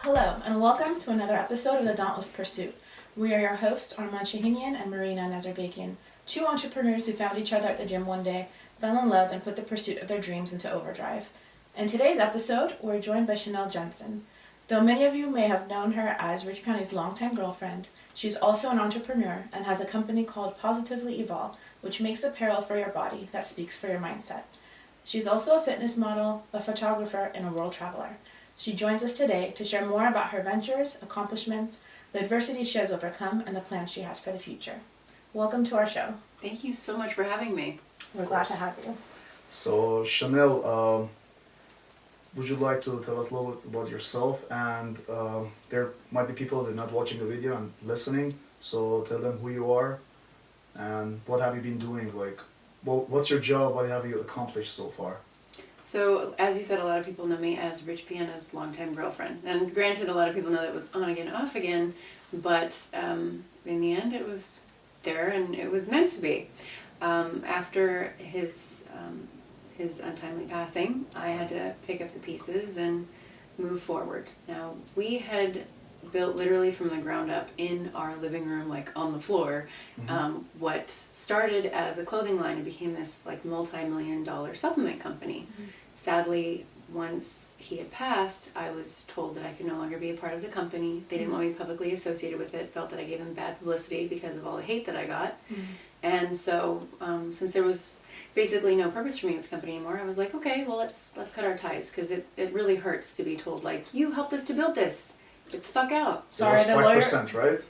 Hello, and welcome to another episode of the Dauntless Pursuit. We are your hosts, Armand Shahinian and Marina Nazarbakian, two entrepreneurs who found each other at the gym one day, fell in love, and put the pursuit of their dreams into overdrive. In today's episode, we're joined by Chanel Jasnen. Though many of you may have known her as Rich Pianas' longtime girlfriend, she's also an entrepreneur and has a company called Positively Evol, which makes apparel for your body that speaks for your mindset. She's also a fitness model, a photographer, and a world traveler. She joins us today to share more about her ventures, accomplishments, the adversities she has overcome, and the plans she has for the future. Welcome to our show. Thank you so much for having me. We're glad to have you. So Chanel, would you like to tell us a little bit about yourself? And there might be people that are not watching the video and listening, so tell them who you are and what have you been doing, like what's your job, what have you accomplished so far? So, as you said, a lot of people know me as Rich Pianas' longtime girlfriend. And granted, a lot of people know that it was on again, off again, but in the end it was there and it was meant to be. After his untimely passing, I had to pick up the pieces and move forward. Now, we had built literally from the ground up in our living room, like on the floor, what started as a clothing line and became this like multi-million-dollar supplement company. Sadly, once he had passed, I was told that I could no longer be a part of the company. They didn't want me publicly associated with it, felt that I gave them bad publicity because of all the hate that I got. And so, since there was basically no purpose for me with the company anymore, I was like, okay, well, let's cut our ties, because it really hurts to be told, like, you helped us to build this. Get the fuck out. Sorry, it was 5%, right?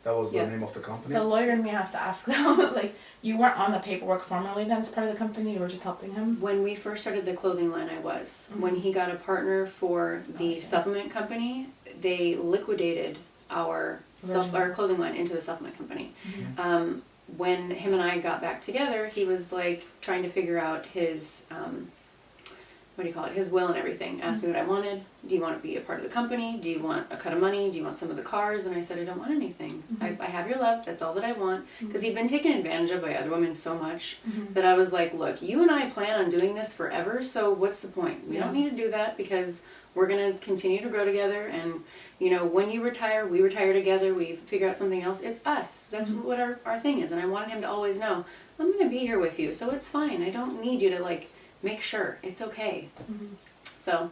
That was the name of the company? The lawyer in me has to ask, though, like, you weren't on the paperwork formally then as part of the company, you were just helping him? When we first started the clothing line, I was. When he got a partner for the supplement company, they liquidated our clothing line into the supplement company. When him and I got back together, he was like trying to figure out his his will and everything. Asked me what I wanted. Do you want to be a part of the company? Do you want a cut of money? Do you want some of the cars? And I said, I don't want anything. I have your love. That's all that I want. Because he'd been taken advantage of by other women so much that I was like, look, you and I plan on doing this forever, so what's the point? We don't need to do that because we're going to continue to grow together, and you know, when you retire, we retire together, we figure out something else. It's us. That's what our thing is. And I wanted him to always know, I'm going to be here with you, so it's fine. I don't need you to like make sure. It's okay. So,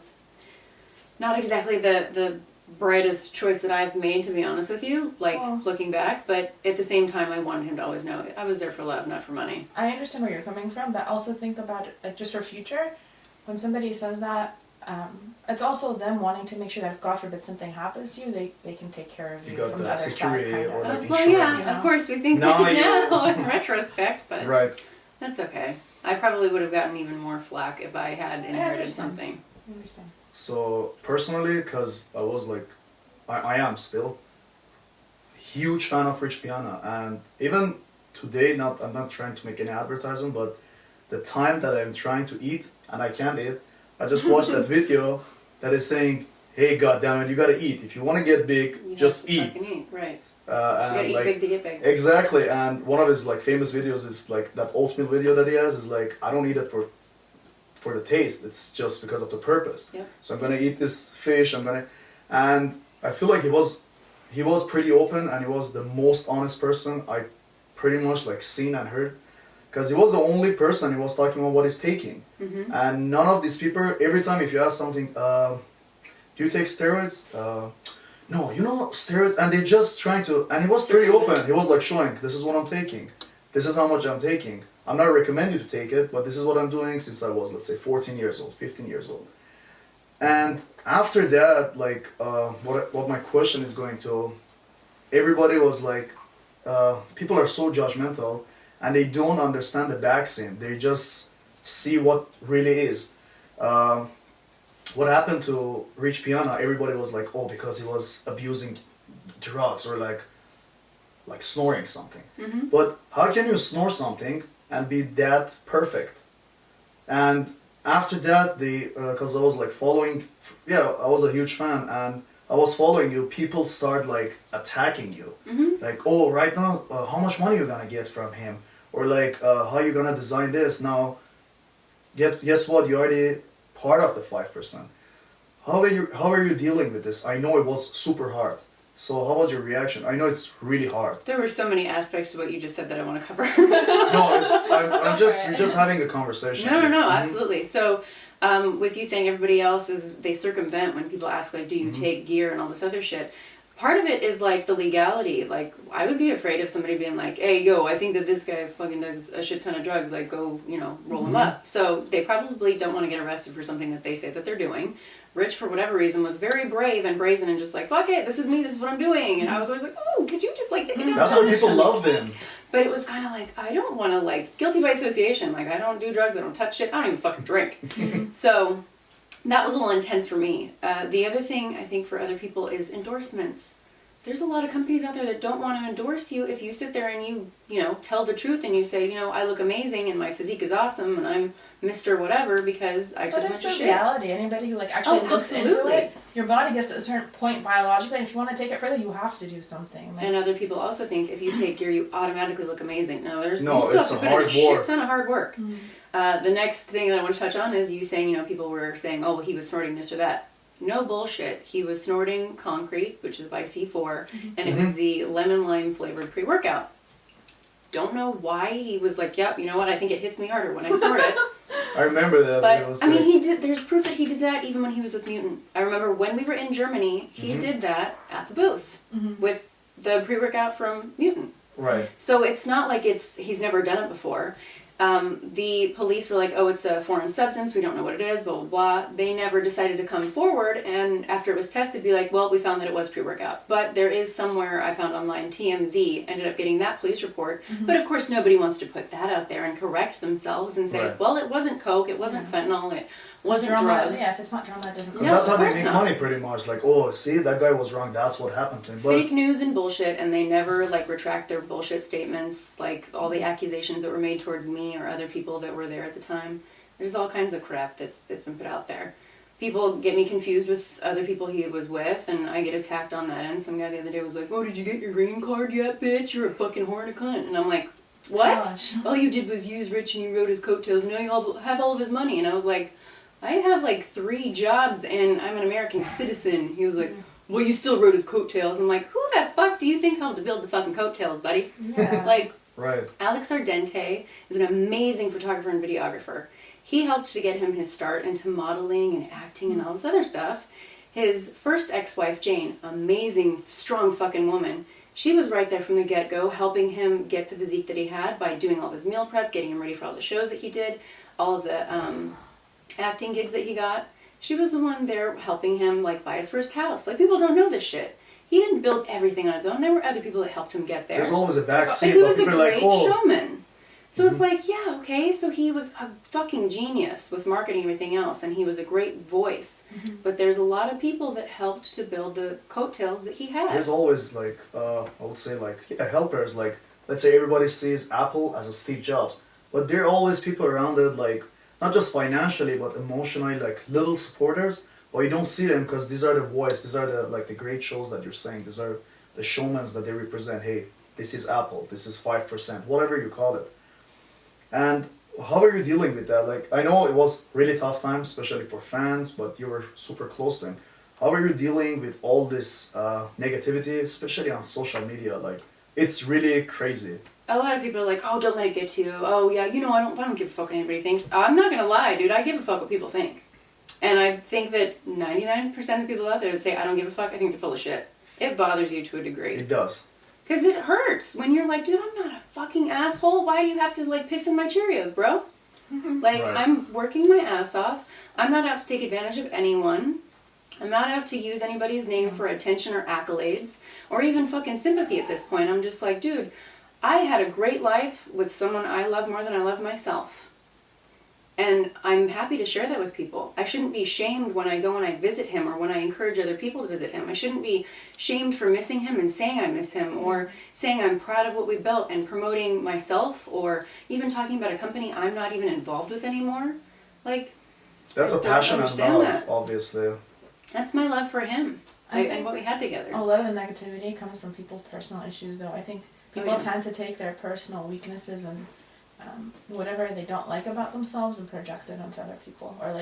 not exactly the brightest choice that I've made, to be honest with you, like looking back, but at the same time, I wanted him to always know I was there for love, not for money. I understand where you're coming from, but also think about it, like, just for future. When somebody says that, it's also them wanting to make sure that if God forbid something happens to you, they can take care of you got from the that other security side. or like well, yeah, insurance. of course we think No, that now in retrospect, but that's okay. I probably would have gotten even more flack if I had inherited something. I understand. So personally, because I was like, I am still huge fan of Rich Piana, and even today, I'm not trying to make any advertisement, but the time that I'm trying to eat and I can't eat, I just watched that video that is saying, hey, goddammit, you gotta eat. If you want to get big, just eat. Right. You gotta eat big to get big. Exactly, and one of his like famous videos is like that oatmeal video that he has is like, I don't eat it for the taste, it's just because of the purpose. So I'm gonna eat this fish, and I feel like he was pretty open, and he was the most honest person I pretty much like seen and heard. Because he was the only person he was talking about what he's taking. And none of these people, every time if you ask something, do you take steroids? No, you know steroids, and they're just trying to, and he was pretty open. He was like showing, this is what I'm taking. This is how much I'm taking. I'm not recommending you to take it, but this is what I'm doing since I was, let's say, 14 years old, 15 years old. And after that, like, what my question is going to, everybody was like, people are so judgmental, and they don't understand the backscene. They just see what really is. What happened to Rich Piana, everybody was like, oh, because he was abusing drugs or like snoring something. But how can you snore something and be that perfect? And after that, because I was like following, I was a huge fan, and I was following you, people start like attacking you. Like, oh, right now, how much money you gonna get from him? Or like, how you gonna design this? Now, guess what, you're already part of the 5%. how are you dealing with this? I know it was super hard. So how was your reaction? I know it's really hard. There were so many aspects to what you just said that I want to cover. No, we're just having a conversation. No, absolutely. So, with you saying everybody else they circumvent when people ask, like, do you take gear and all this other shit. Part of it is, like, the legality. Like, I would be afraid of somebody being like, hey, yo, I think that this guy fucking does a shit ton of drugs. Like, go, roll him up. So they probably don't want to get arrested for something that they say that they're doing. Rich, for whatever reason, was very brave and brazen and just like, fuck it, this is me, this is what I'm doing. And I was always like, oh, could you just, like, take it down? That's why people loved him. But it was kind of like, I don't want to, like, guilty by association. Like, I don't do drugs, I don't touch shit, I don't even fucking drink. So that was a little intense for me. The other thing, I think, for other people is endorsements. There's a lot of companies out there that don't want to endorse you if you sit there and you tell the truth and you say, I look amazing and my physique is awesome and I'm Mr. Whatever because I took a bunch of shit. But it's the reality. Anybody who actually looks into it, your body gets to a certain point biologically, and if you want to take it further, you have to do something. And other people also think if you take gear, you automatically look amazing. No, you still it's have to a put in hard a shit work. ton of hard work. The next thing that I want to touch on is you saying, people were saying, oh, well, he was snorting this or that. No bullshit. He was snorting concrete, which is by C4, and it was the lemon lime flavored pre-workout. Don't know why he was like, yep, you know what, I think it hits me harder when I snort it. I remember that. But, there's proof that he did that even when he was with Mutant. I remember when we were in Germany, he did that at the booth with the pre-workout from Mutant. Right. So it's not like he's never done it before. The police were like, oh, it's a foreign substance, we don't know what it is, blah, blah, blah. They never decided to come forward, and after it was tested, be like, well, we found that it was pre-workout. But there is somewhere I found online, TMZ ended up getting that police report. But of course, nobody wants to put that out there and correct themselves and say, well, it wasn't coke, it wasn't fentanyl, it wasn't drugs. Yeah, if it's not drama, it doesn't. Because that's how they make money, pretty much. Like, oh, see, that guy was wrong. That's what happened to him. Fake news and bullshit, and they never retract their bullshit statements. Like all the accusations that were made towards me or other people that were there at the time. There's all kinds of crap that's been put out there. People get me confused with other people he was with, and I get attacked on that end. Some guy the other day was like, "Oh, did you get your green card yet, bitch? You're a fucking whore and a cunt." And I'm like, "What? Gosh. All you did was use Rich and you rode his coattails. Now you have all of his money." And I was like, I have 3 jobs and I'm an American citizen. He was like, well, you still rode his coattails. I'm like, who the fuck do you think helped to build the fucking coattails, buddy? Yeah. Right. Alex Ardente is an amazing photographer and videographer. He helped to get him his start into modeling and acting and all this other stuff. His first ex-wife, Jane, amazing, strong fucking woman. She was right there from the get-go, helping him get the physique that he had by doing all of his meal prep, getting him ready for all the shows that he did, all of the acting gigs that he got. She was the one there helping him buy his first house. People don't know this shit. He didn't build everything on his own. There were other people that helped him get there. There's always a backseat. He was a great showman. So it's yeah, okay, so he was a fucking genius with marketing and everything else, and he was a great voice. But there's a lot of people that helped to build the coattails that he had. There's always I would say helpers. Let's say everybody sees Apple as a Steve Jobs, but there are always people around it not just financially but emotionally, little supporters. But you don't see them because these are the voice. These are the great shows that you're saying. These are the showmen that they represent. Hey, this is Apple. This is 5%. Whatever you call it. And how are you dealing with that? I know it was really tough time, especially for fans, but you were super close to him. How are you dealing with all this negativity, especially on social media? It's really crazy. A lot of people are like, oh, don't let it get to you. Oh, yeah, I don't give a fuck what anybody thinks. I'm not going to lie, dude. I give a fuck what people think. And I think that 99% of the people out there that say, I don't give a fuck, I think they're full of shit. It bothers you to a degree. It does. Because it hurts when you're like, dude, I'm not a fucking asshole. Why do you have to piss in my Cheerios, bro? Right. I'm working my ass off. I'm not out to take advantage of anyone. I'm not out to use anybody's name for attention or accolades or even fucking sympathy at this point. I'm just like, dude, I had a great life with someone I love more than I love myself. And I'm happy to share that with people. I shouldn't be shamed when I go and I visit him or when I encourage other people to visit him. I shouldn't be shamed for missing him and saying I miss him or saying I'm proud of what we built and promoting myself or even talking about a company I'm not even involved with anymore. That's a passion and love, obviously. That's my love for him and what we had together. A lot of the negativity comes from people's personal issues, though. I think people tend to take their personal weaknesses and whatever they don't like about themselves and project it onto other people. Or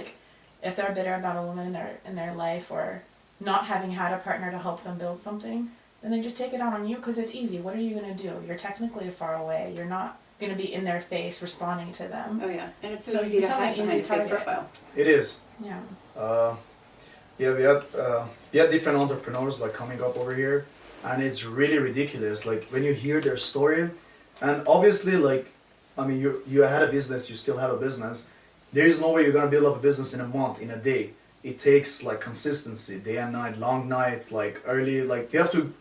if they're bitter about a woman in their life or not having had a partner to help them build something, then they just take it out on you because it's easy. What are you going to do? You're technically far away. You're not going to be in their face responding to them. Oh yeah, and it's so So easy you to become an hide behind a easy fake target. profile. It is. Yeah. Yeah, we had different entrepreneurs like coming up over here, and it's really ridiculous. Like when you hear their story, and obviously, like, I mean, you had a business, you still have a business. There is no way you're gonna build up a business in a month, in a day. It takes like consistency, day and night, long night, like early. Like you have to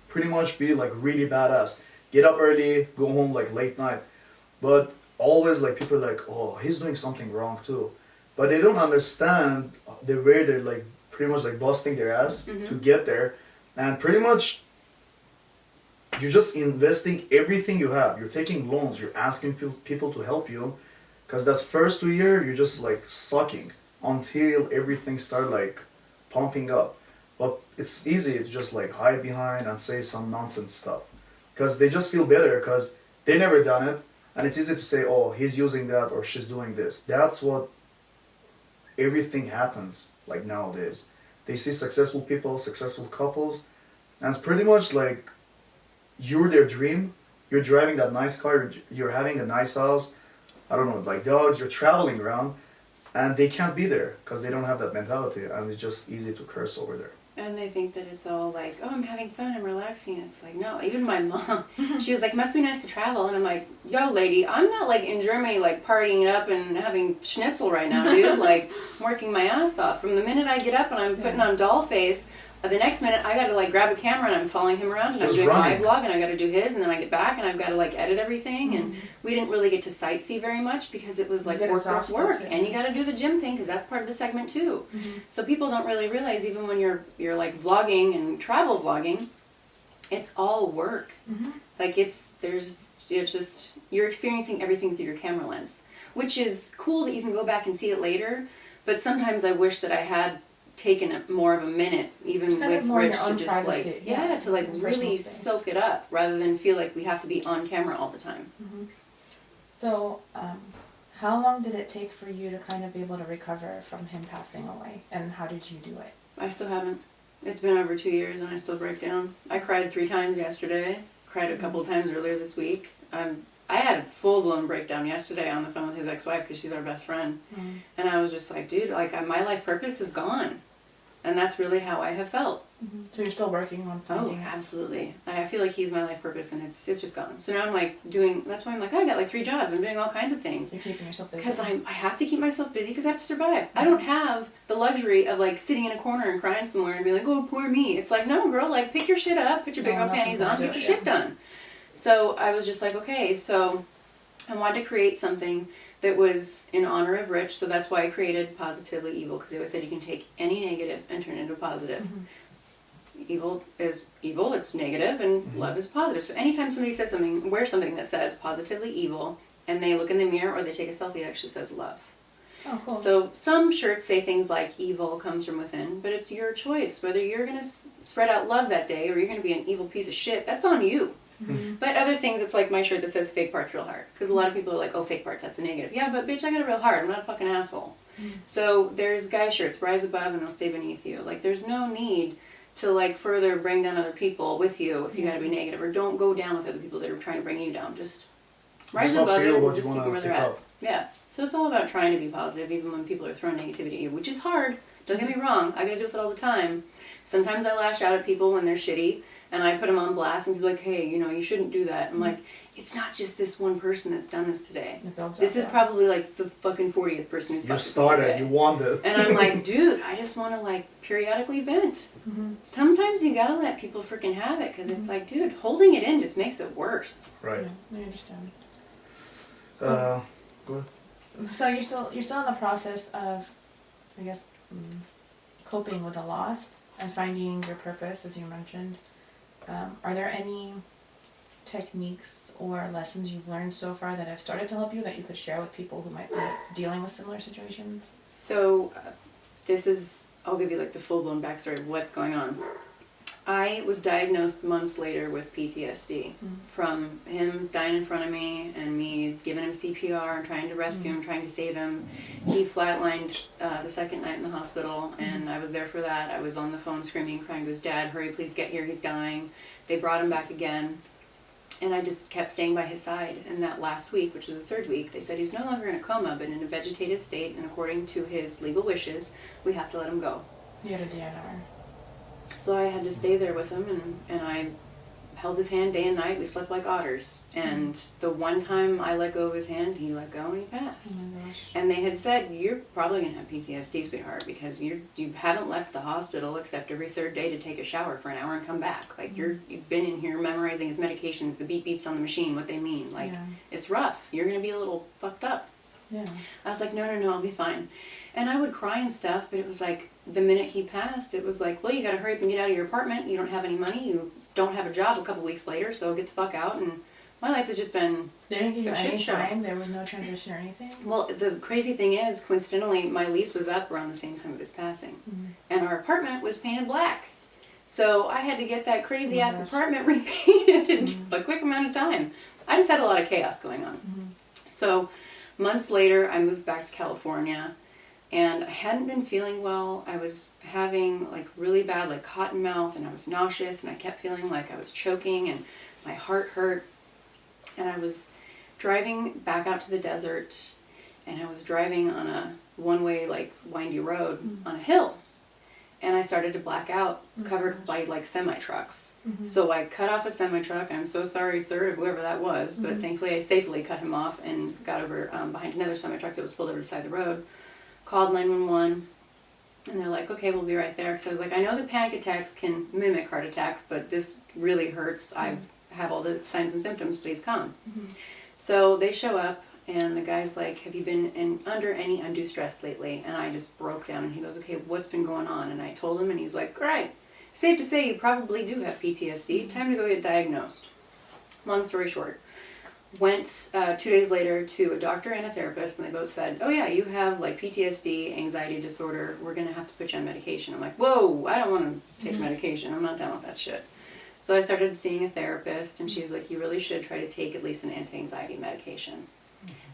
pretty much be like really badass. Get up early, go home like late night. But always like people are like, oh, he's doing something wrong too. But they don't understand the way they're like pretty much like busting their ass to get there. And pretty much you're just investing everything you have. You're taking loans, you're asking people to help you. Because that's first 2 year, you're just like sucking until everything start like pumping up. But it's easy to just like hide behind and say some nonsense stuff. Because they just feel better because they never done it. And it's easy to say, oh, he's using that or she's doing this. That's what everything happens like nowadays. They see successful people, successful couples, and it's pretty much like you're their dream. You're driving that nice car, you're having a nice house, I don't know, like dogs, you're traveling around, and they can't be there because they don't have that mentality, and it's just easy to curse over there. And they think that it's all like, oh, I'm having fun, I'm relaxing. It's like, no, even my mom, she was like, must be nice to travel. And I'm like, yo, lady, I'm not like in Germany, like partying it up and having schnitzel right now, dude. Like, working my ass off. From the minute I get up and I'm putting on doll face, the next minute I gotta like grab a camera and I'm following him around and Just I'm doing my running. vlog and I gotta do his and then I get back and I've gotta like edit everything. And we didn't really get to sightsee very much because it was like get work. exhausted, And you gotta do the gym thing because that's part of the segment too. So people don't really realize even when you're like vlogging and travel vlogging, it's all work. Like it's just you're experiencing everything through your camera lens, which is cool that you can go back and see it later. But sometimes I wish that I had taken more of a minute, even Kind of with more in Rich, your to own just privacy, like yeah, to like in personal really space. soak it up, rather than feel like we have to be on camera all the time. So, how long did it take for you to kind of be able to recover from him passing away, and how did you do it? I still haven't. It's been over 2 years and I still break down. I cried 3 times yesterday. Cried a couple of times earlier this week. I had a full-blown breakdown yesterday on the phone with his ex-wife because she's our best friend. And I was just like, dude, like my life purpose is gone. And that's really how I have felt. So you're still working on Oh, finding absolutely. I feel like he's my life purpose and it's just gone. So now I'm like that's why I'm like, I got like 3 jobs. I'm doing all kinds of things. You're keeping yourself busy. Because I have to keep myself busy because I have to survive. I don't have the luxury of like sitting in a corner and crying somewhere and being like, oh, poor me. It's like, no, girl, like pick your shit up, put your big No girl one else is panties gonna on, do get your it, shit done. So I was just like, okay, so I wanted to create something that was in honor of Rich, so that's why I created Positively Evol, because he always said you can take any negative and turn it into positive. Evil is evil, it's negative, and love is positive. So anytime somebody says something, wear something that says Positively Evol, and they look in the mirror or they take a selfie, it actually says love. Oh, cool. So some shirts say things like evil comes from within, but it's your choice. Whether you're going to spread out love that day or you're going to be an evil piece of shit, that's on you. But other things, it's like my shirt that says fake parts real hard. Because a lot of people are like, oh, fake parts, that's a negative. Yeah, but bitch, I got it real hard. I'm not a fucking asshole. So there's guy shirts, rise above and they'll stay beneath you. Like there's no need to like further bring down other people with you if you got to be negative. Or don't go down with other people that are trying to bring you down. Just rise It's up above to it you and what just you take them want where to they're pick at. up. Yeah. So it's all about trying to be positive even when people are throwing negativity at you, which is hard. Don't get me wrong. I gotta deal with it all the time. Sometimes I lash out at people when they're shitty and I put them on blast and people are like, hey, you know, you shouldn't do that. I'm like, it's not just this one person that's done this today. This is probably like the fucking 40th person who's You started, you wanted. And I'm like, dude, I just want to like periodically vent. Sometimes you gotta let people freaking have it because it's like, dude, holding it in just makes it worse. Right. Yeah, I understand. Go ahead. So you're still in the process of, I guess, coping with the loss and finding your purpose, as you mentioned. Are there any techniques or lessons you've learned so far that have started to help you that you could share with people who might be dealing with similar situations? So I'll give you like the full-blown backstory of what's going on. I was diagnosed months later with PTSD from him dying in front of me and me giving him CPR and trying to rescue him, trying to save him. He flatlined the second night in the hospital, and I was there for that. I was on the phone screaming, crying to his dad, hurry, please get here, he's dying. They brought him back again, and I just kept staying by his side. And that last week, which was the third week, they said he's no longer in a coma, but in a vegetative state, and according to his legal wishes, we have to let him go. You had a DNR. So I had to stay there with him, and I held his hand day and night. We slept like otters. And the one time I let go of his hand, he let go and he passed. Oh my gosh. And they had said, you're probably going to have PTSD, sweetheart, because you haven't left the hospital except every third day to take a shower for an hour and come back. Like, you've been in here memorizing his medications, the beep beeps on the machine, what they mean. Like, it's rough. You're going to be a little fucked up. Yeah. I was like, no, I'll be fine. And I would cry and stuff, but it was like, the minute he passed, it was like, well, you gotta hurry up and get out of your apartment. You don't have any money. You don't have a job a couple weeks later, so get the fuck out. And my life has just been They didn't give you a any shit show. time? There was no transition or anything? Well, the crazy thing is, coincidentally, my lease was up around the same time of his passing. And our apartment was painted black. So I had to get that crazy ass apartment repainted in a quick amount of time. I just had a lot of chaos going on. So months later, I moved back to California. And I hadn't been feeling well. I was having like really bad like cotton mouth, and I was nauseous, and I kept feeling like I was choking, and my heart hurt. And I was driving back out to the desert, and I was driving on a one-way like windy road on a hill. And I started to black out, covered by like semi-trucks. So I cut off a semi-truck. I'm so sorry, sir, whoever that was, but thankfully I safely cut him off and got over behind another semi-truck that was pulled over to the side of the road. Called 911, and they're like, okay, we'll be right there. Because I was like, I know that panic attacks can mimic heart attacks, but this really hurts. I have all the signs and symptoms, please come. So they show up, and the guy's like, have you been under any undue stress lately? And I just broke down, and he goes, okay, what's been going on? And I told him, and he's like, great. Safe to say you probably do have PTSD. Time to go get diagnosed. Long story short. Went 2 days later to a doctor and a therapist, and they both said, oh yeah, you have like PTSD, anxiety disorder, we're going to have to put you on medication. I'm like, whoa, I don't want to take medication, I'm not down with that shit. So I started seeing a therapist, and she was like, you really should try to take at least an anti-anxiety medication.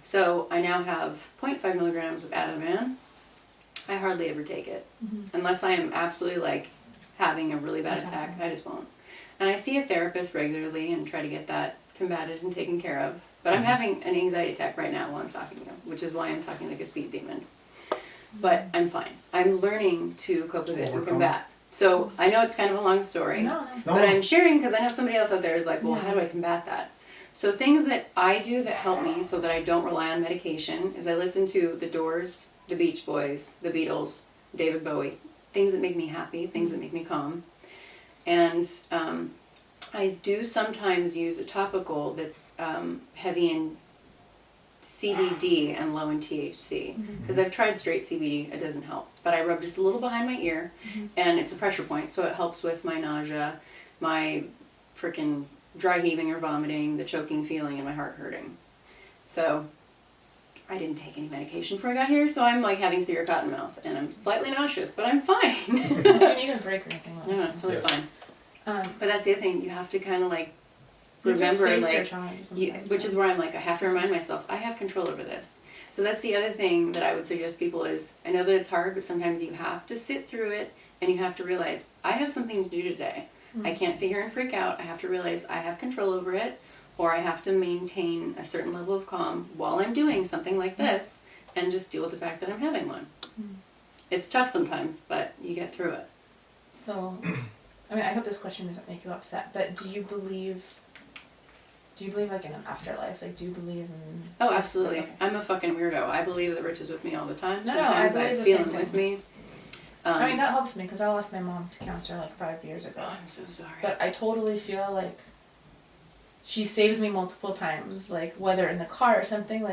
So I now have 0.5 milligrams of Ativan. I hardly ever take it, unless I am absolutely like having a really bad attack, I just won't. And I see a therapist regularly and try to get that combated and taken care of. But I'm having an anxiety attack right now while I'm talking to you, which is why I'm talking like a speed demon. But I'm fine. I'm learning to cope with it and combat. So I know it's kind of a long story, but I'm sharing because I know somebody else out there is like, well, how do I combat that? So things that I do that help me so that I don't rely on medication is I listen to The Doors, The Beach Boys, The Beatles, David Bowie. Things that make me happy, things that make me calm. And I do sometimes use a topical that's heavy in CBD and low in THC. Because I've tried straight CBD, it doesn't help. But I rub just a little behind my ear, and it's a pressure point, so it helps with my nausea, my freaking dry heaving or vomiting, the choking feeling, and my heart hurting. So I didn't take any medication before I got here, so I'm like having severe cotton mouth, and I'm slightly nauseous, but I'm fine. You need a break or anything like that. No, it's totally fine. But that's the other thing, you have to kind of like remember, like, which is where I'm like, I have to remind myself, I have control over this. So that's the other thing that I would suggest people is, I know that it's hard, but sometimes you have to sit through it, and you have to realize, I have something to do today. I can't sit here and freak out. I have to realize I have control over it, or I have to maintain a certain level of calm while I'm doing something like this, and just deal with the fact that I'm having one. It's tough sometimes, but you get through it. So, I mean, I hope this question doesn't make you upset, but do you believe like in an afterlife? Like, do you believe in... Oh, absolutely. Okay. I'm a fucking weirdo. I believe that Rich is with me all the time. Sometimes I feel him with me. I mean, that helps me because I lost my mom to cancer like 5 years ago. Oh, I'm so sorry. But I totally feel like she saved me multiple times, like whether in the car or something,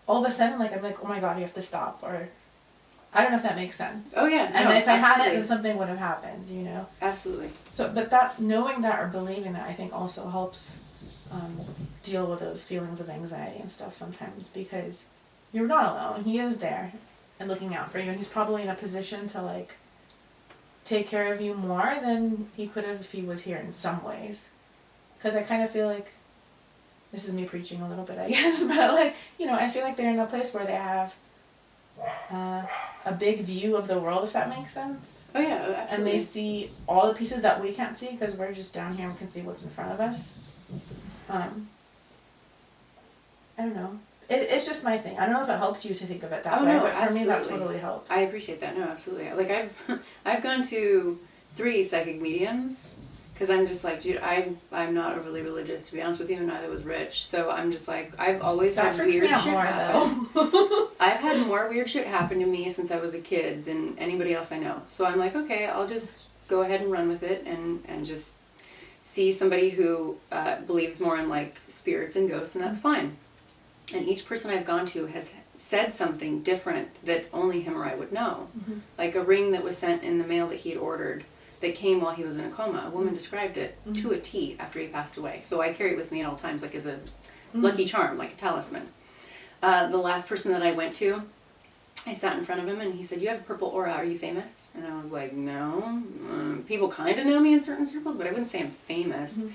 all of a sudden, like I'm like, oh my god, you have to stop, or I don't know if that makes sense. Oh yeah. And if I had it, then something would have happened, you know? Absolutely. So, but that, knowing that or believing that, I think also helps deal with those feelings of anxiety and stuff sometimes, because you're not alone. He is there and looking out for you, and he's probably in a position to like take care of you more than he could have if he was here in some ways. Because I kind of feel like, this is me preaching a little bit, I guess, but like, you know, I feel like they're in a place where they have a big view of the world, if that makes sense. Oh yeah, absolutely. And they see all the pieces that we can't see because we're just down here and can see what's in front of us. I don't know. It's just my thing. I don't know if it helps you to think of it that way, but for me that totally helps. I appreciate that. No, absolutely. Like I've gone to 3 psychic mediums because I'm just like, dude, I'm not overly religious, to be honest with you, and neither was Rich. So I'm just like, I've always had weird shit happen. I've had more weird shit happen to me since I was a kid than anybody else I know. So I'm like, okay, I'll just go ahead and run with it and just see somebody who believes more in like spirits and ghosts, and that's fine. And each person I've gone to has said something different that only him or I would know. Mm-hmm. Like a ring that was sent in the mail that he had ordered that came while he was in a coma. A woman described it to a T after he passed away. So I carry it with me at all times, like as a lucky charm, like a talisman. The last person that I went to, I sat in front of him and he said, "You have a purple aura, are you famous?" And I was like, "No. People kind of know me in certain circles, but I wouldn't say I'm famous." Mm-hmm.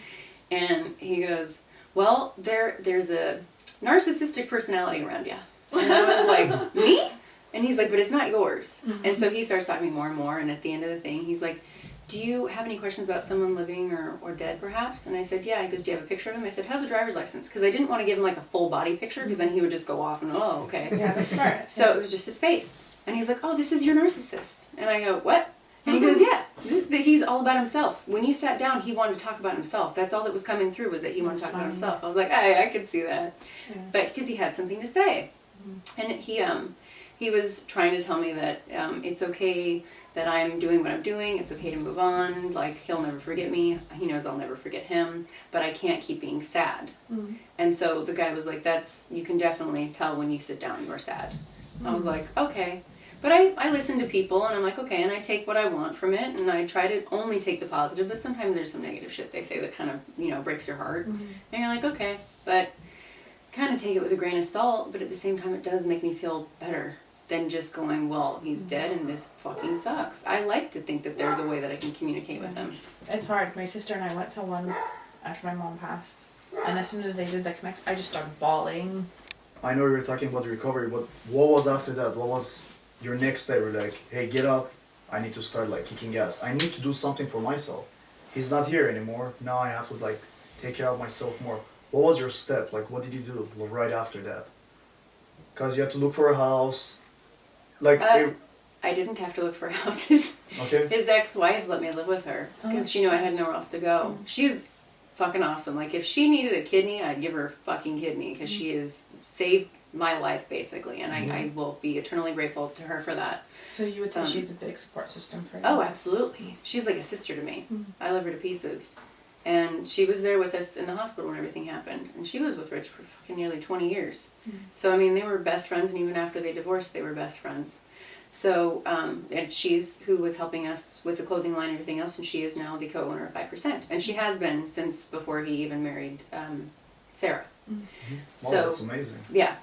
And he goes, "Well, there's a narcissistic personality around you." And I was like, "Me?" And he's like, "But it's not yours." Mm-hmm. And so he starts talking more and more, and at the end of the thing, he's like, "Do you have any questions about someone living or dead, perhaps?" And I said, "Yeah." He goes, "Do you have a picture of him?" I said, "How's a driver's license?" Because I didn't want to give him like a full body picture, because then he would just go off and, "Oh, okay." Yeah, that's smart. So it was just his face. And he's like, "Oh, this is your narcissist." And I go, "What?" And he goes, "Yeah, he's all about himself. When you sat down, he wanted to talk about himself. That's all that was coming through, was that he wanted to talk about himself." I was like, I could see that. Yeah. But because he had something to say. And he was trying to tell me that it's okay that I'm doing what I'm doing. It's okay to move on. Like, he'll never forget me. He knows I'll never forget him. But I can't keep being sad. Mm-hmm. And so the guy was like, you can definitely tell when you sit down you're sad. Mm-hmm. I was like, okay. But I listen to people, and I'm like, okay, and I take what I want from it, and I try to only take the positive, but sometimes there's some negative shit they say that kind of, breaks your heart. Mm-hmm. And you're like, okay, but kind of take it with a grain of salt, but at the same time it does make me feel better than just going, well, he's dead and this fucking sucks. I like to think that there's a way that I can communicate with him. It's hard. My sister and I went to one after my mom passed, and as soon as they did the connect, I just started bawling. I know you were talking about the recovery, but what was after that? What was your next step? You're like, hey, get up. I need to start like kicking ass. I need to do something for myself. He's not here anymore. Now I have to like take care of myself more. What was your step? Like, what did you do right after that? Because you had to look for a house. Like, I didn't have to look for houses. Okay. His ex-wife let me live with her because she knew I had nowhere else to go. Mm-hmm. She's fucking awesome. Like, if she needed a kidney, I'd give her a fucking kidney because she has saved my life, basically, and I will be eternally grateful to her for that. So you would say she's a big support system for you? Oh, absolutely. She's like a sister to me. Mm-hmm. I love her to pieces. And she was there with us in the hospital when everything happened. And she was with Rich for fucking nearly 20 years. Mm-hmm. So, I mean, they were best friends, and even after they divorced, they were best friends. So, and she's who was helping us with the clothing line and everything else, and she is now the co-owner of 5%. And she has been since before he even married Sarah. Mm-hmm. Wow, So, that's amazing. Yeah.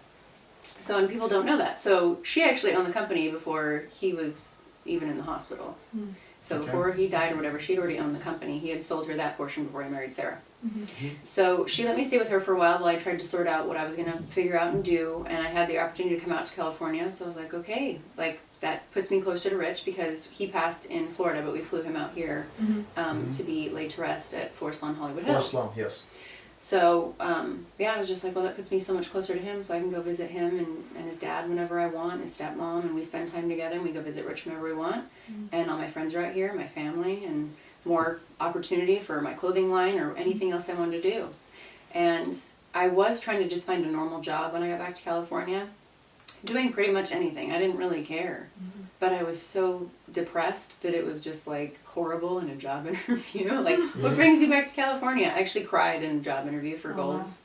So, and people don't know that. So, she actually owned the company before he was even in the hospital. Mm-hmm. So before he died or whatever, she'd already owned the company. He had sold her that portion before he married Sarah. Mm-hmm. So she let me stay with her for a while I tried to sort out what I was going to figure out and do. And I had the opportunity to come out to California. So I was like, okay, like that puts me closer to Rich because he passed in Florida, but we flew him out here to be laid to rest at Forest Lawn Hollywood Hills. Forest Lawn, yes. So, I was just like, well, that puts me so much closer to him, so I can go visit him and his dad whenever I want, his stepmom, and we spend time together, and we go visit Rich whenever we want. Mm-hmm. And all my friends are out here, my family, and more opportunity for my clothing line or anything else I wanted to do. And I was trying to just find a normal job when I got back to California, doing pretty much anything. I didn't really care. Mm-hmm. But I was so depressed that it was just like horrible in a job interview. Like, what brings you back to California? I actually cried in a job interview for Gold's.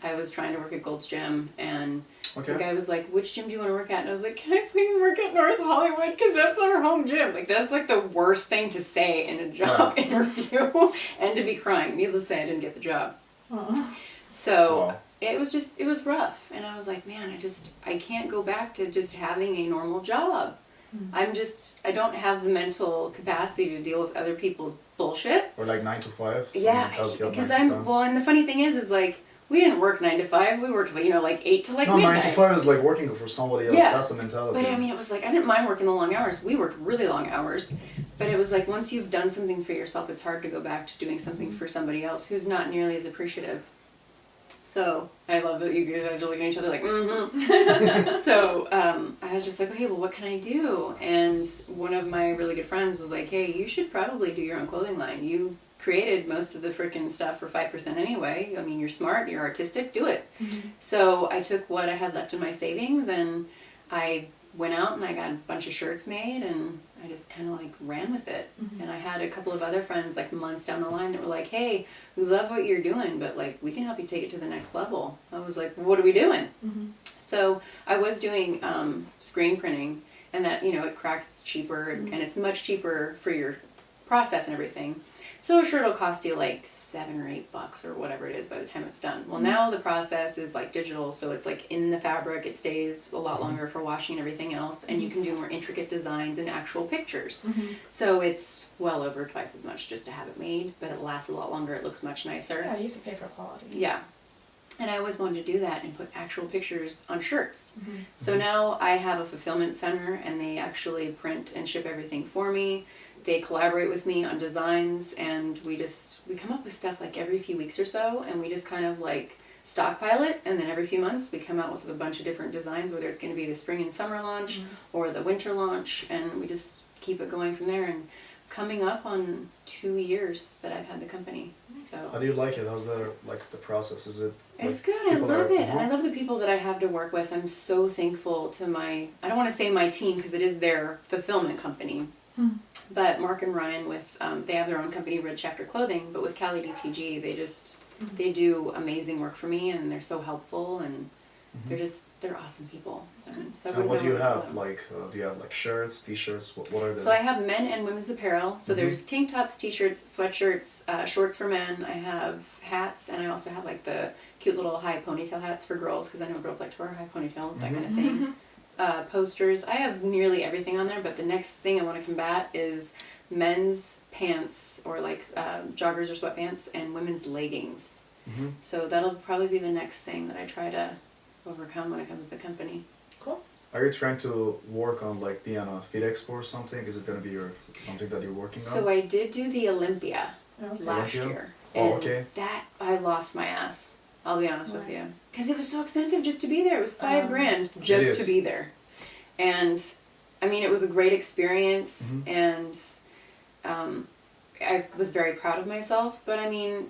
Wow. I was trying to work at Gold's Gym, and the guy was like, which gym do you want to work at? And I was like, can I please work at North Hollywood? Because that's our home gym. Like, that's like the worst thing to say in a job interview and to be crying. Needless to say, I didn't get the job. So it was rough. And I was like, man, I can't go back to just having a normal job. I don't have the mental capacity to deal with other people's bullshit. Or like 9 to 5. Yeah, because and the funny thing is like, we didn't work 9 to 5. We worked, like 8 to like midnight. 9 to 5 is like working for somebody else. Yeah. That's the mentality. But I mean, it was like, I didn't mind working the long hours. We worked really long hours. But it was like, once you've done something for yourself, it's hard to go back to doing something for somebody else who's not nearly as appreciative. So I love that you guys are looking at each other like, So I was just like, okay, well, what can I do? And one of my really good friends was like, hey, you should probably do your own clothing line. You created most of the freaking stuff for 5% anyway. I mean, you're smart, you're artistic, do it. So I took what I had left in my savings and I went out and I got a bunch of shirts made and I just kind of like ran with it. And I had a couple of other friends like months down the line that were like, hey, we love what you're doing, but like we can help you take it to the next level. I was like, what are we doing? So I was doing screen printing, and that, it cracks cheaper and it's much cheaper for your process and everything. So a shirt will cost you like $7 or $8 or whatever it is by the time it's done. Well, now the process is like digital, so it's like in the fabric. It stays a lot longer for washing and everything else, and you can do more intricate designs and actual pictures. So it's well over twice as much just to have it made, but it lasts a lot longer. It looks much nicer. Yeah, you have to pay for quality. Yeah. And I always wanted to do that and put actual pictures on shirts. So now I have a fulfillment center, and they actually print and ship everything for me. They collaborate with me on designs, and we come up with stuff like every few weeks or so, and we just kind of like stockpile it, and then every few months we come out with a bunch of different designs, whether it's going to be the spring and summer launch or the winter launch, and we just keep it going from there. And coming up on 2 years that I've had the company. So how do you like it? How's the process? Is it? It's good. I love it. And I love the people that I have to work with. I'm so thankful to I don't want to say my team because it is their fulfillment company. But Mark and Ryan they have their own company, Red Chapter Clothing, but with Cali DTG, they do amazing work for me, and they're so helpful, and they're awesome people. So what do you have? Do you have like shirts, t-shirts? What are the? So I have men and women's apparel. So there's tank tops, t-shirts, sweatshirts, shorts for men. I have hats, and I also have like the cute little high ponytail hats for girls, because I know girls like to wear high ponytails, that kind of thing. Posters. I have nearly everything on there, but the next thing I want to combat is men's pants, or like joggers or sweatpants, and women's leggings. So that'll probably be the next thing that I try to overcome when it comes to the company. Cool. Are you trying to work on like being on a Fit Expo or something? Is it going to be something that you're working on? So I did do the Olympia last year. Oh, okay. That I lost my ass. I'll be honest with you, because it was so expensive just to be there. It was $5,000 just to be there, and I mean, it was a great experience, and I was very proud of myself. But I mean,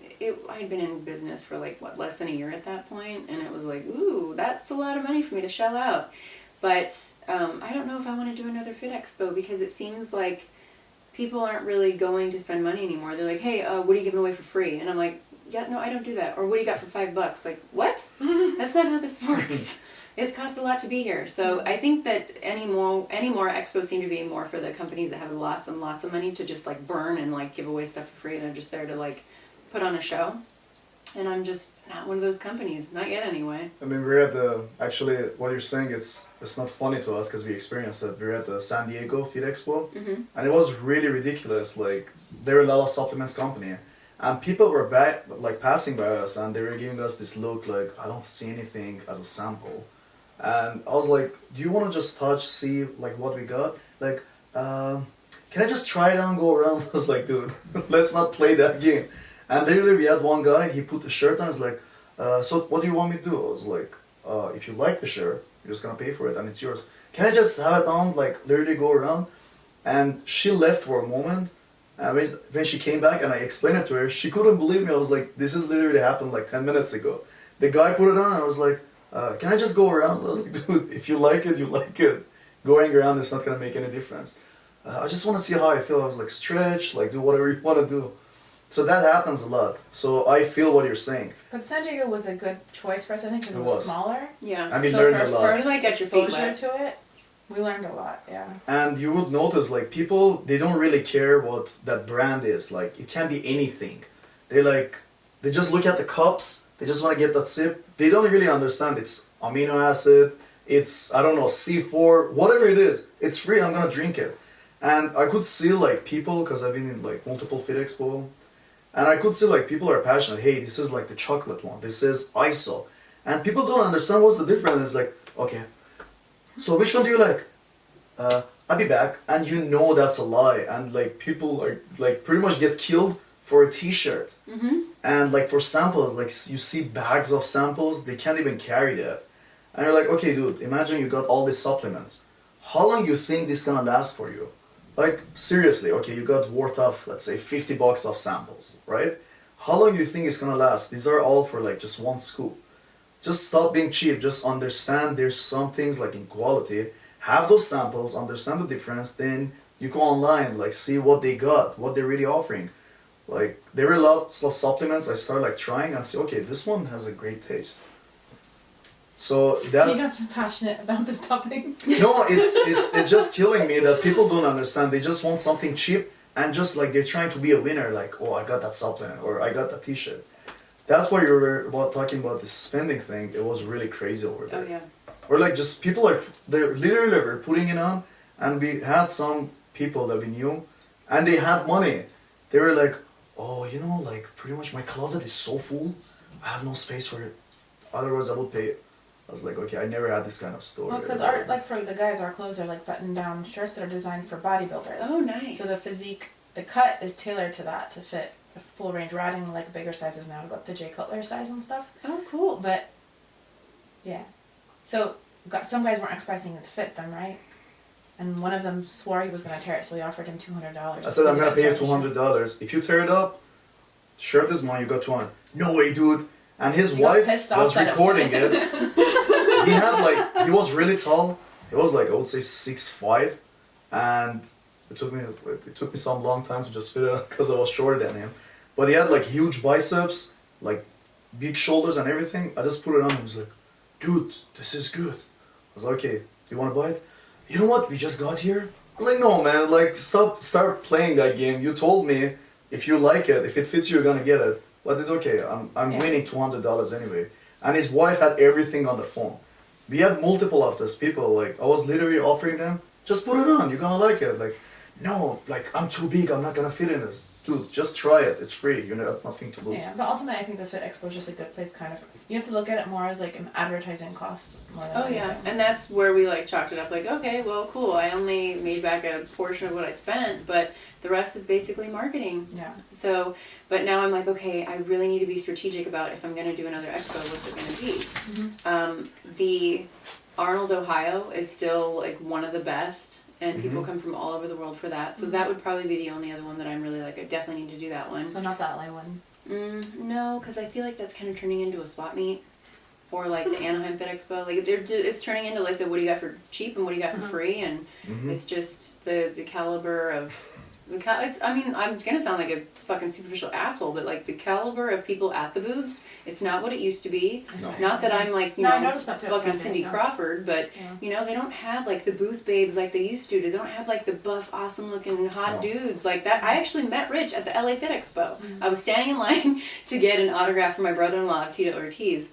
I'd been in business for like less than a year at that point, and it was like, ooh, that's a lot of money for me to shell out. But I don't know if I want to do another Fit Expo, because it seems like people aren't really going to spend money anymore. They're like, hey, what are you giving away for free? And I'm like, yeah, no, I don't do that. Or what do you got for $5? Like, what? That's not how this works. It costs a lot to be here. So I think that any more expos seem to be more for the companies that have lots and lots of money to just like burn and like give away stuff for free. They're just there to like put on a show. And I'm just not one of those companies. Not yet anyway. I mean, we're at actually, what you're saying, it's not funny to us because we experienced it. We're at the San Diego Fit Expo, and it was really ridiculous. Like, there were a lot of supplements company, and people were passing by us, and they were giving us this look like, I don't see anything as a sample. And I was like, do you want to just touch, see like what we got? Like, can I just try it out and go around? I was like, dude, let's not play that game. And literally we had one guy, he put the shirt on, he's like, so what do you want me to do? I was like, if you like the shirt, you're just gonna pay for it and it's yours. Can I just have it on, like literally go around? And she left for a moment, and when she came back and I explained it to her, she couldn't believe me. I was like, this has literally happened like 10 minutes ago. The guy put it on and I was like, can I just go around? I was like, dude, if you like it, you like it. Going around is not gonna make any difference. I just wanna see how I feel. I was like, stretch, like do whatever you wanna do. So that happens a lot. So I feel what you're saying. But San Diego was a good choice for us, I think, because it was smaller. Yeah. And we learned a lot. First like get your feet exposure wet. to it, we learned a lot, yeah. And you would notice, like, people, they don't really care what that brand is. Like, it can be anything. They just look at the cups, they just want to get that sip. They don't really understand it's amino acid, it's, I don't know, C4, whatever it is, it's free, I'm gonna drink it. And I could see like people, because I've been in like multiple Fit Expo, and I could see like people are passionate, hey, this is like the chocolate one, this is ISO. And people don't understand what's the difference. It's like, okay, so which one do you like? I'll be back. And you know that's a lie. And like people are like pretty much get killed for a t-shirt. And like for samples, like you see bags of samples, they can't even carry that. And you're like, okay, dude, imagine you got all these supplements. How long you think this is gonna last for you? Like, seriously, okay, you got worth of, let's say, $50 of samples, right? How long do you think it's gonna last? These are all for like just one scoop. Just stop being cheap, just understand there's some things like in quality. Have those samples, understand the difference, then you go online, like see what they got, what they're really offering. Like, there were lots of supplements I started like trying and say, okay, this one has a great taste. So that You got so passionate about this topic. no, it's just killing me that people don't understand. They just want something cheap and just like they're trying to be a winner. Like, oh, I got that supplement or I got that T-shirt. That's why you were talking about the spending thing. It was really crazy over there. Oh yeah. Or like just people are they literally were putting it on, and we had some people that we knew, and they had money. They were like, oh, you know, like pretty much my closet is so full, I have no space for it. Otherwise, I would pay it. I was like, okay, I never had this kind of story. Well, because our like for the guys, our clothes are like button-down shirts that are designed for bodybuilders. Oh, nice. So the physique, the cut is tailored to that to fit a full range. We're adding like bigger sizes now. We've got the Jay Cutler size and stuff. Oh, cool. But yeah, so some guys weren't expecting it to fit them, right? And one of them swore he was going to tear it, so we offered him $200. I said, I'm gonna pay you $200. If you tear it up, shirt is mine. You got 200. No way, dude. And his He got wife pissed off was that it recording fit. it. He had like, he was really tall. He was like, I would say 6'5", and it took me some long time to just fit it on because I was shorter than him. But he had like huge biceps, like big shoulders and everything. I just put it on and he was like, dude, this is good. I was like, okay, do you want to buy it? You know what? We just got here. I was like, no, man, like start playing that game. You told me if you like it, if it fits you, you're gonna get it. But it's okay. I'm winning $200 anyway. And his wife had everything on the phone. We had multiple of those people. Like I was literally offering them, just put it on. You're gonna like it. Like, no, like I'm too big. I'm not gonna fit in this. Dude, just try it. It's free. You have nothing to lose. Yeah, but ultimately, I think the Fit Expo is just a good place. Kind of, you have to look at it more as like an advertising cost more than Oh yeah, anything. and that's where we like chalked it up. Like, okay, well, cool. I only made back a portion of what I spent, but the rest is basically marketing. Yeah. So, but now I'm like, okay, I really need to be strategic about if I'm going to do another expo, what's it going to be? The Arnold, Ohio is still like one of the best, and people come from all over the world for that. So that would probably be the only other one that I'm really like, I definitely need to do that one. So not that LA one. No, because I feel like that's kind of turning into a swap meet. Or like the Anaheim Fit Expo, like it's turning into like the what do you got for cheap and what do you got for free, and it's just the caliber of I mean, I'm gonna sound like a fucking superficial asshole, but like the caliber of people at the booths, it's not what it used to be. No. Not that I'm like I noticed that too. fucking Cindy Crawford, but you know they don't have like the booth babes like they used to. They don't have like the buff, awesome looking hot dudes like that. I actually met Rich at the LA Fit Expo. I was standing in line to get an autograph for my brother-in-law, Tito Ortiz.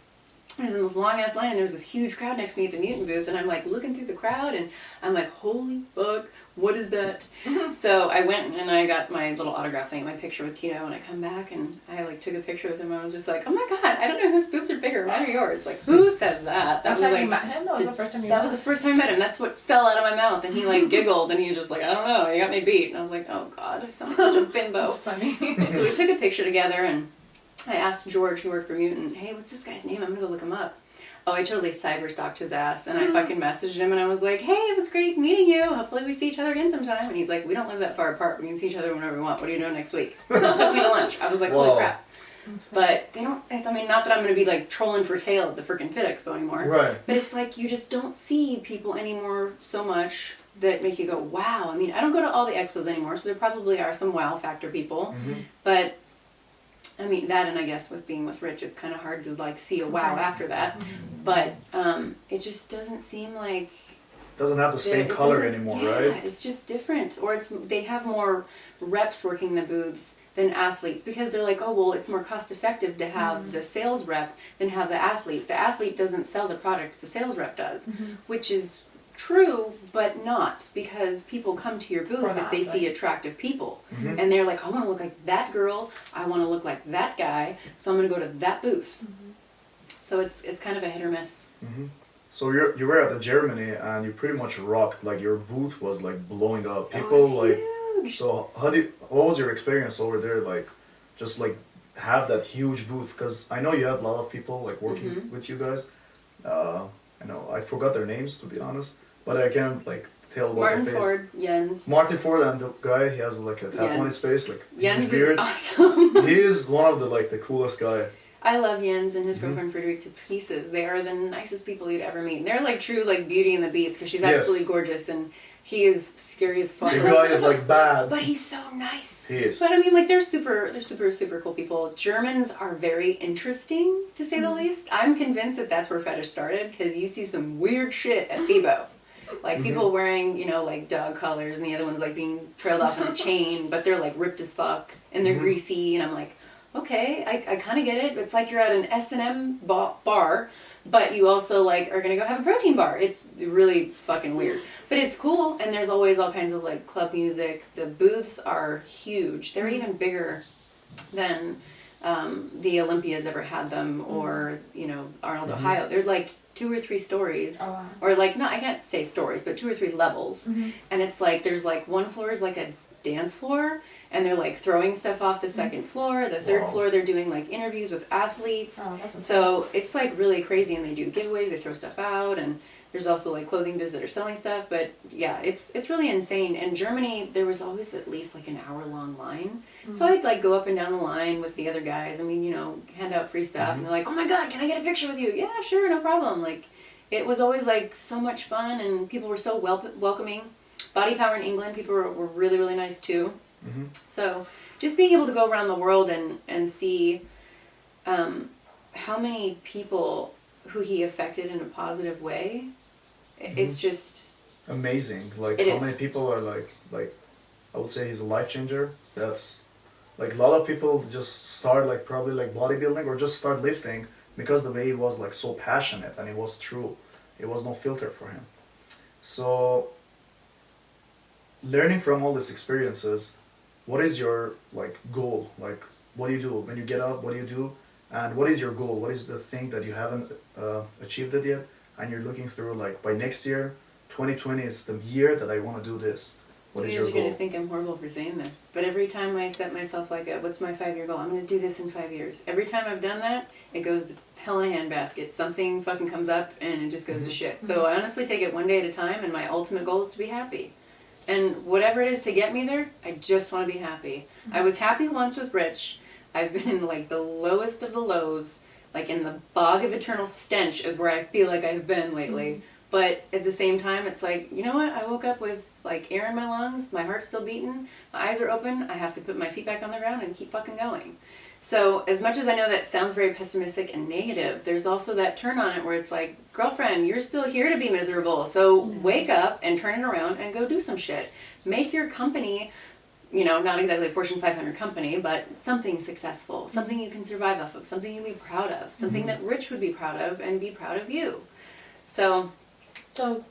I was in this long ass line and there was this huge crowd next to me at the Newton booth, and I'm like looking through the crowd and I'm like, holy fuck, what is that? So I went and I got my little autograph thing, my picture with Tito, and I come back and I like took a picture with him. I was just like, oh my god, I don't know whose boobs are bigger, mine or yours. Like, who says that? That's was how like, you met him? That was the first time you that met was the first time I met him. That's what fell out of my mouth, and he like giggled and he was just like, I don't know, you got me beat. And I was like, oh god, I sound like such a bimbo. That's funny. So we took a picture together and I asked George, who worked for Mutant, hey, what's this guy's name? I'm gonna go look him up. Oh, I totally cyber-stalked his ass, and I fucking messaged him, and I was like, hey, it was great meeting you. Hopefully we see each other again sometime. And he's like, we don't live that far apart. We can see each other whenever we want. What are you doing next week? Took me to lunch. I was like, holy crap. But they don't, I mean, not that I'm going to be like trolling for tail at the freaking Fit Expo anymore. Right. But it's like you just don't see people anymore so much that make you go, wow. I mean, I don't go to all the expos anymore, so there probably are some wow factor people. But I mean, that, and I guess with being with Rich, it's kind of hard to like see a wow after that. But it just doesn't seem like Doesn't have the same color anymore, right? It's just different, or they have more reps working the booths than athletes because they're like, oh, well, it's more cost effective to have the sales rep than have the athlete. The athlete doesn't sell the product, the sales rep does, which is true, but not, because people come to your booth if they see attractive people. And they're like, I want to look like that girl, I want to look like that guy, so I'm going to go to that booth. So it's kind of a hit or miss. So you were at the Germany and you pretty much rocked, like your booth was like blowing up. People like, huge. so what was your experience over there, like just like have that huge booth? Because I know you had a lot of people like working with you guys. I know I forgot their names, to be honest, but I can't like tell what Martin their face. Ford, Jens. Martin Ford, and the guy, he has like a tattoo on his face, like Jens beard. is awesome. He is one of the coolest guy. I love Jens and his girlfriend Frederick to pieces. They are the nicest people you'd ever meet. They're like true like Beauty and the Beast, because she's absolutely gorgeous and he is scary as fuck. The guy is like bad, but he's so nice. He is. But I mean, like they're super cool people. Germans are very interesting, to say the least. I'm convinced that that's where fetish started, because you see some weird shit at FIBO. Like people wearing, you know, like dog collars, and the other one's like being trailed off on a chain, but they're like ripped as fuck and they're greasy, and I'm like, okay, I kind of get it. It's like you're at an S&M bar, but you also like are gonna go have a protein bar. It's really fucking weird, but it's cool. And there's always all kinds of like club music. The booths are huge. They're even bigger than the Olympia's ever had them, or you know, Arnold, Ohio. They're like 2 or 3 stories, or like, not, I can't say stories, but 2 or 3 levels. And it's like there's like one floor is like a dance floor, and they're like throwing stuff off the second floor. The third floor they're doing like interviews with athletes. So it's like really crazy, and they do giveaways, they throw stuff out, and there's also like clothing business that are selling stuff. But yeah, it's really insane. In Germany there was always at least like an hour-long line. So I'd like go up and down the line with the other guys. I mean, you know, hand out free stuff, and they're like, oh my god, can I get a picture with you? Yeah, sure, no problem. Like, it was always like so much fun, and people were so welcoming. Body Power in England, people were really, really nice too. So just being able to go around the world and see how many people who he affected in a positive way, it's just amazing. Like how many people are like I would say he's a life changer. That's like a lot of people just start like probably like bodybuilding or just start lifting because the way he was like so passionate, and it was true. It was no filter for him. So learning from all these experiences, what is your like goal? Like, what do you do when you get up? What do you do? And what is your goal? What is the thing that you haven't achieved it yet, and you're looking through like by next year, 2020 is the year that I want to do this. What is your goal? You're going to think I'm horrible for saying this, but every time I set myself like what's my 5-year goal? I'm going to do this in 5 years. Every time I've done that, it goes to hell in a handbasket. Something fucking comes up and it just goes to shit. So I honestly take it one day at a time, and my ultimate goal is to be happy. And whatever it is to get me there, I just want to be happy. I was happy once with Rich. I've been in like the lowest of the lows, like in the bog of eternal stench is where I feel like I've been lately. But at the same time, it's like, you know what? I woke up with like air in my lungs, my heart's still beating, my eyes are open, I have to put my feet back on the ground and keep fucking going. So as much as I know that sounds very pessimistic and negative, there's also that turn on it where it's like, girlfriend, you're still here to be miserable. So wake up and turn it around and go do some shit. Make your company, you know, not exactly a Fortune 500 company, but something successful, something you can survive off of, something you can be proud of, something that Rich would be proud of and be proud of you. So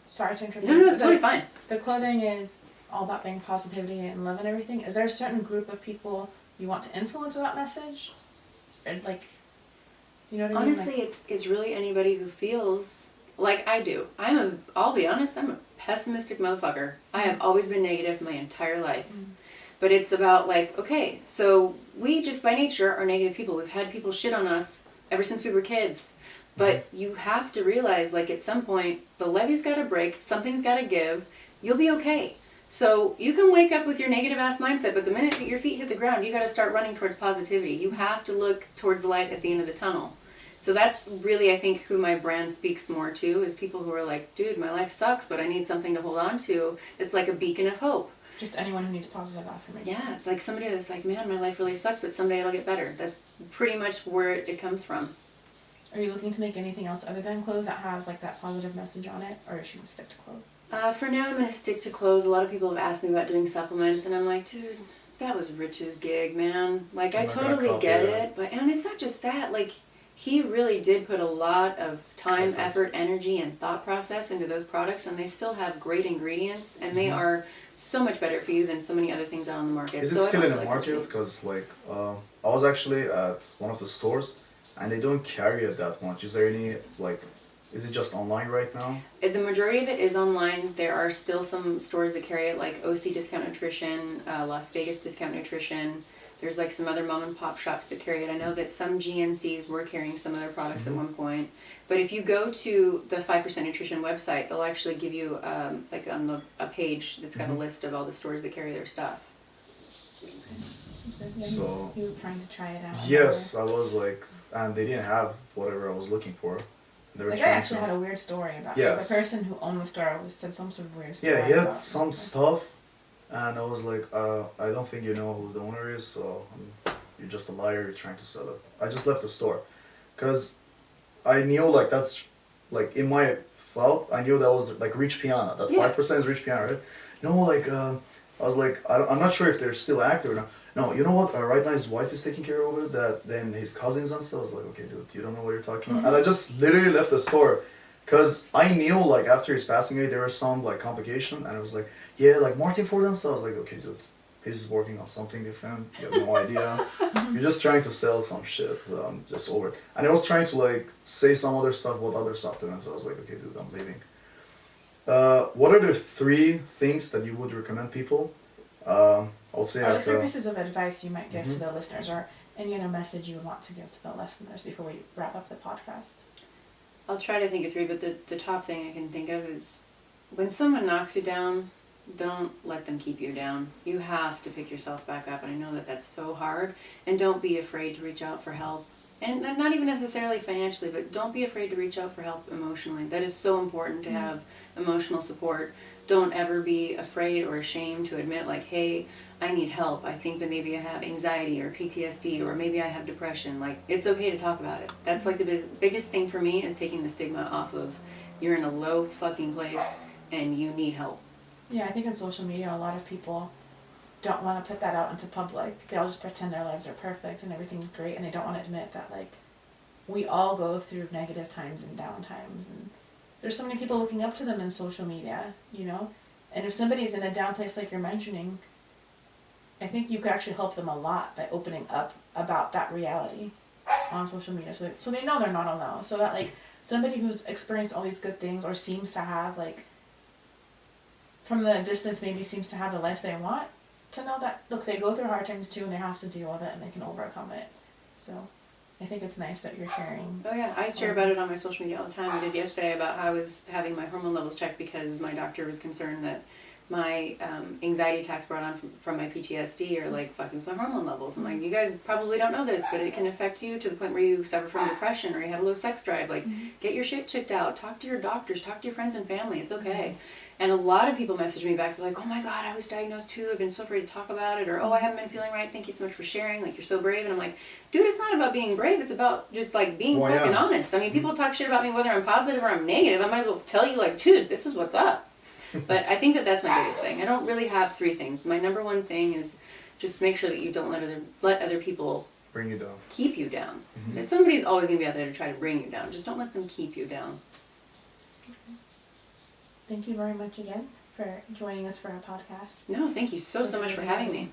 sorry to interrupt. No, it's totally fine. The clothing is all about being positivity and love and everything. Is there a certain group of people you want to influence with that message? Or like, you know what I mean? Honestly, it's really anybody who feels like I do. I'll be honest, I'm a pessimistic motherfucker. I have always been negative my entire life. But it's about like, okay, so we just by nature are negative people. We've had people shit on us ever since we were kids. But you have to realize, like, at some point, the levee's got to break, something's got to give, you'll be okay. So you can wake up with your negative-ass mindset, but the minute that your feet hit the ground, you got to start running towards positivity. You have to look towards the light at the end of the tunnel. So that's really, I think, who my brand speaks more to, is people who are like, dude, my life sucks, but I need something to hold on to that's like a beacon of hope. Just anyone who needs positive affirmation. Yeah, it's like somebody that's like, man, my life really sucks, but someday it'll get better. That's pretty much where it comes from. Are you looking to make anything else other than clothes that has like that positive message on it, or should you stick to clothes? For now, I'm going to stick to clothes. A lot of people have asked me about doing supplements, and I'm like, dude, That was Rich's gig, man. Like, I I'm not gonna totally copy get that. it, but and it's not just that. Like, he really did put a lot of time, effort, energy, and thought process into those products, and they still have great ingredients, and they are so much better for you than so many other things out on the market. Is So it I still don't in the like market? Rich. Because like I was actually at one of the stores, and they don't carry it that much. Is there any like? Is it just online right now? The majority of it is online. There are still some stores that carry it, like OC Discount Nutrition, Las Vegas Discount Nutrition. There's like some other mom and pop shops that carry it. I know that some GNCs were carrying some of their products at one point. But if you go to the 5% Nutrition website, they'll actually give you like on a page that's got a list of all the stores that carry their stuff. So he was trying to try it out. yes, I was like, and they didn't have whatever I was looking for. They were Like I trying actually to. had a weird story about Yes. the person who owned the store said some sort of weird story. Yeah, he had about some it. stuff, and I was like, I don't think you know who the owner is, so you're just a liar. You're trying to sell it. I just left the store, cause I knew like that's like in my thought I knew that was like Rich Piana. That 5% is Rich Piana, right? No, like I was like I'm not sure if they're still active or not. No, you know what? Right now his wife is taking care of it. That then his cousins and stuff. I was like, okay, dude, you don't know what you're talking about. And I just literally left the store. Cause I knew like after his passing away there was some like complication, and I was like, yeah, like Martin Ford and stuff. I was like, okay, dude, he's working on something different. You have no idea. You're just trying to sell some shit. Just over it. And I was trying to like say some other stuff about other supplements. So I was like, okay, dude, I'm leaving. What are the 3 things that you would recommend people? I'll say Or the as 3 pieces of advice you might give to Mhm. the listeners, or any other message you would want to give to the listeners before we wrap up the podcast. I'll try to think of 3, but the top thing I can think of is when someone knocks you down, don't let them keep you down. You have to pick yourself back up, and I know that that's so hard. And don't be afraid to reach out for help. And not even necessarily financially, but don't be afraid to reach out for help emotionally. That is so important to have emotional support. Don't ever be afraid or ashamed to admit like, hey, I need help. I think that maybe I have anxiety or PTSD, or maybe I have depression. Like, it's okay to talk about it. That's like the biggest thing for me, is taking the stigma off of you're in a low fucking place and you need help. Yeah, I think in social media a lot of people don't want to put that out into public. They all just pretend their lives are perfect and everything's great, and they don't want to admit that like we all go through negative times and down times, and there's so many people looking up to them in social media, you know? And if somebody's in a down place like you're mentioning, I think you could actually help them a lot by opening up about that reality on social media, so they know they're not alone. So that like somebody who's experienced all these good things, or seems to have like from the distance maybe seems to have the life they want, to know that look, they go through hard times too, and they have to deal with it, and they can overcome it. So I think it's nice that you're sharing. Oh yeah, I share about it on my social media all the time. I did yesterday about how I was having my hormone levels checked because my doctor was concerned that my anxiety attacks brought on from my PTSD are like fucking with my hormone levels. I'm like, you guys probably don't know this, but it can affect you to the point where you suffer from depression, or you have a low sex drive. Like, get your shit checked out. Talk to your doctors. Talk to your friends and family. It's okay. And a lot of people message me back. They're like, oh my God, I was diagnosed too. I've been so afraid to talk about it. Or, oh, I haven't been feeling right. Thank you so much for sharing. Like, you're so brave. And I'm like, dude, it's not about being brave. It's about just like being fucking honest. I mean, people talk shit about me whether I'm positive or I'm negative. I might as well tell you like, dude, this is what's up. But I think that that's my biggest thing. I don't really have 3 things. My number 1 thing is just make sure that you don't let other people bring you down. Keep you down. Because somebody's always going to be out there to try to bring you down. Just don't let them keep you down. Thank you very much again for joining us for our podcast. No, thank you so much for having me.